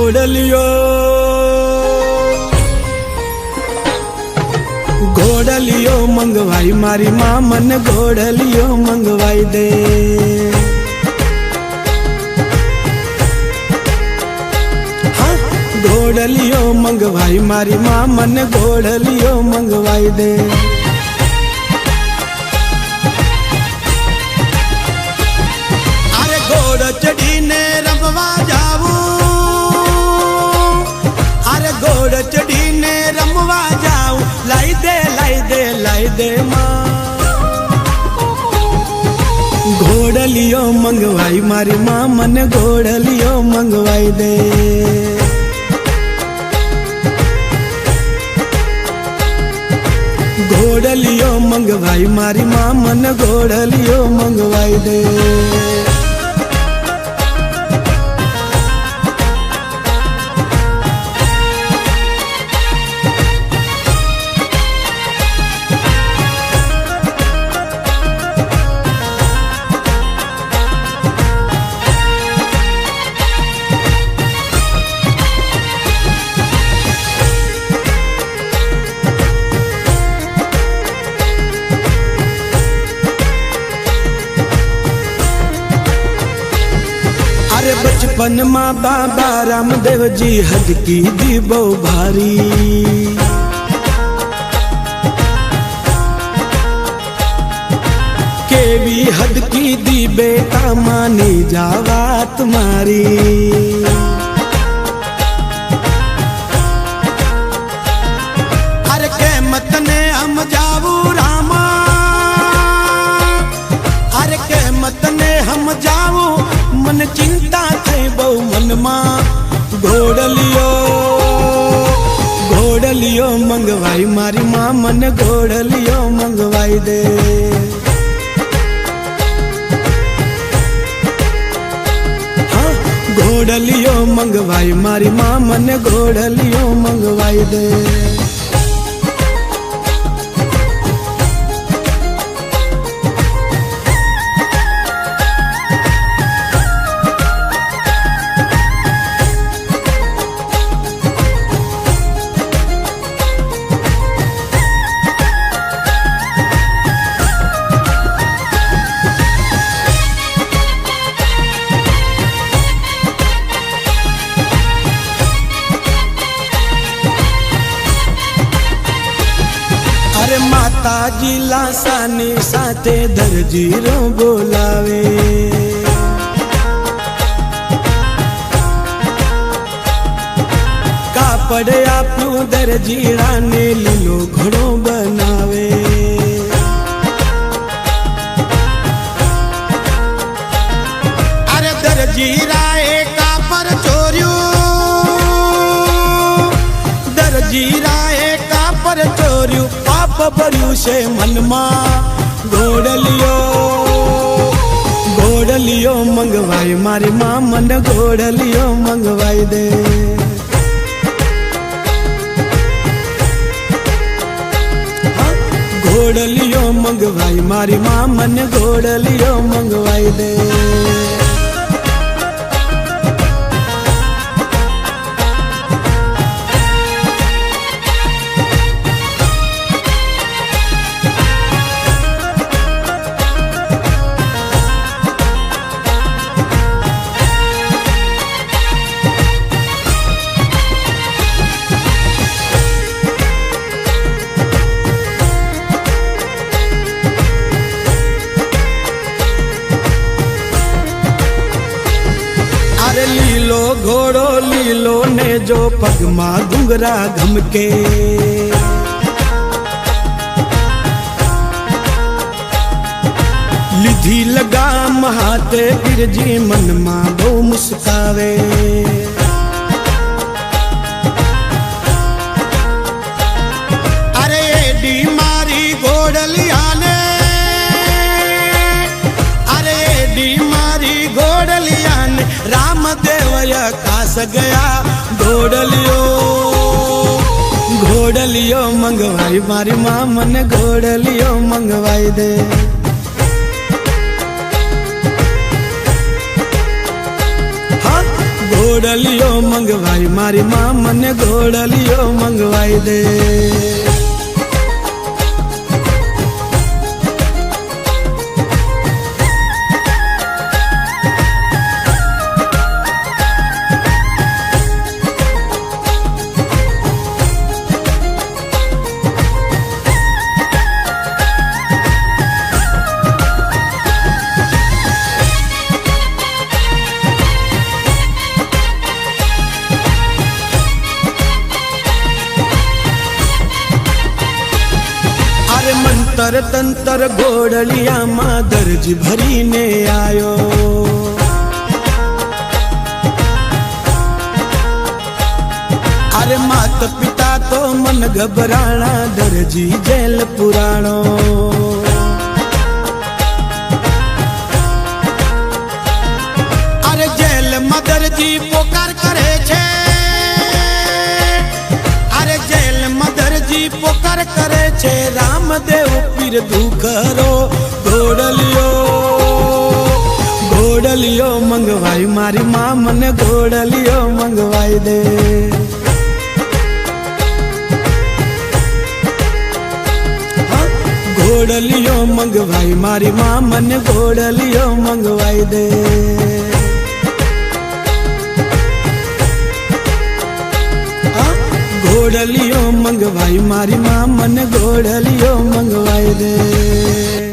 घोड़लियो घोड़लियो मंगवाई मारी माँ मन घोड़लियो मंगवाई दे। हाँ घोड़लियो मंगवाई मारी माँ मन घोड़लियो मंगवाई दे। अरे घोड़ चढ़ी ने रमवा जाऊं, अरे घोड़ चढ़ी ने रमवा जाऊं, लाई दे माँ। घोड़लियो मंगवाई मारी माँ मन घोड़लियो मंगवाई दे। घोड़लियो मंगवाई मारी माँ मन घोड़लियो मंगवाई दे। अरे बचपन माँ बाबा रामदेव जी हद की दी बहु भारी, केवी हद की दी बेटा मानी जावा तुम्हारी। अरे के मत ने हम जाऊ रामा, अरे के मत ने हम जाऊ, मन चिंता थे बहु मन माँ। घोड़लियो घोड़लियो मंगवाई मारी माँ मन घोड़लियो मंगवाई दे। हाँ घोड़लियो मंगवाई मारी माँ मन घोड़लियो मंगवाई दे। अरे माता जी लासानी साथे दर्जीरो बोलावे, कापड़ आपू दर्जीरा ने लीलो घड़ो बनावे। अरे दर्जीरा एक कापड़ चोरियो, दर्जीरा एक कापड़ चोरियो, पाप भर्यू से मन माँ। घोड़लियो घोड़लियो मंगवाई मारी माँ मन घोड़लियो मंगवाई दे। हाँ घोड़लियो मंगवाई मारी माँ मन घोड़लियो मंगवाई दे। लीलो घोड़ो लीलो ने जो पगमा घुंगरा घमके, लिधी लगाम हाथे बिरजी मन माँ बहु मुस्कावे। अरे एडी मारी घोड़लिया ने, अरे एडी मारी घोड़लिया ने, रामदेव कास गया। घोड़लियो घोड़लियो मंगवाई मारी माँ मन घोड़लियो मंगवाई दे। हाँ ઘોડલિયો મંગવાઈ મારી માં મને ઘોડલિયો મંગવાઈ દે મંતર તંતર ઘોડલિયામાં દરજી ભરીને આયો અરે માત પિતા તો મન ગભરાણા દરજી જેલ પુરાણો અરે જેલમાં દરજી પોકાર કરે છે અરે જેલમાં દરજી પોકાર કરે છે રામદેવ પીર દુખરો ઘોડલિયો મંગવાઈ મારી માં મને ઘોડલિયો મંગવાઈ દે ઘોડલિયો મંગવાઈ મારી માં મને ઘોડલિયો મંગવાઈ દે ઘોડલિયો મંગવાઈ મારી માં મને ઘોડલિયો મંગવાઈ દે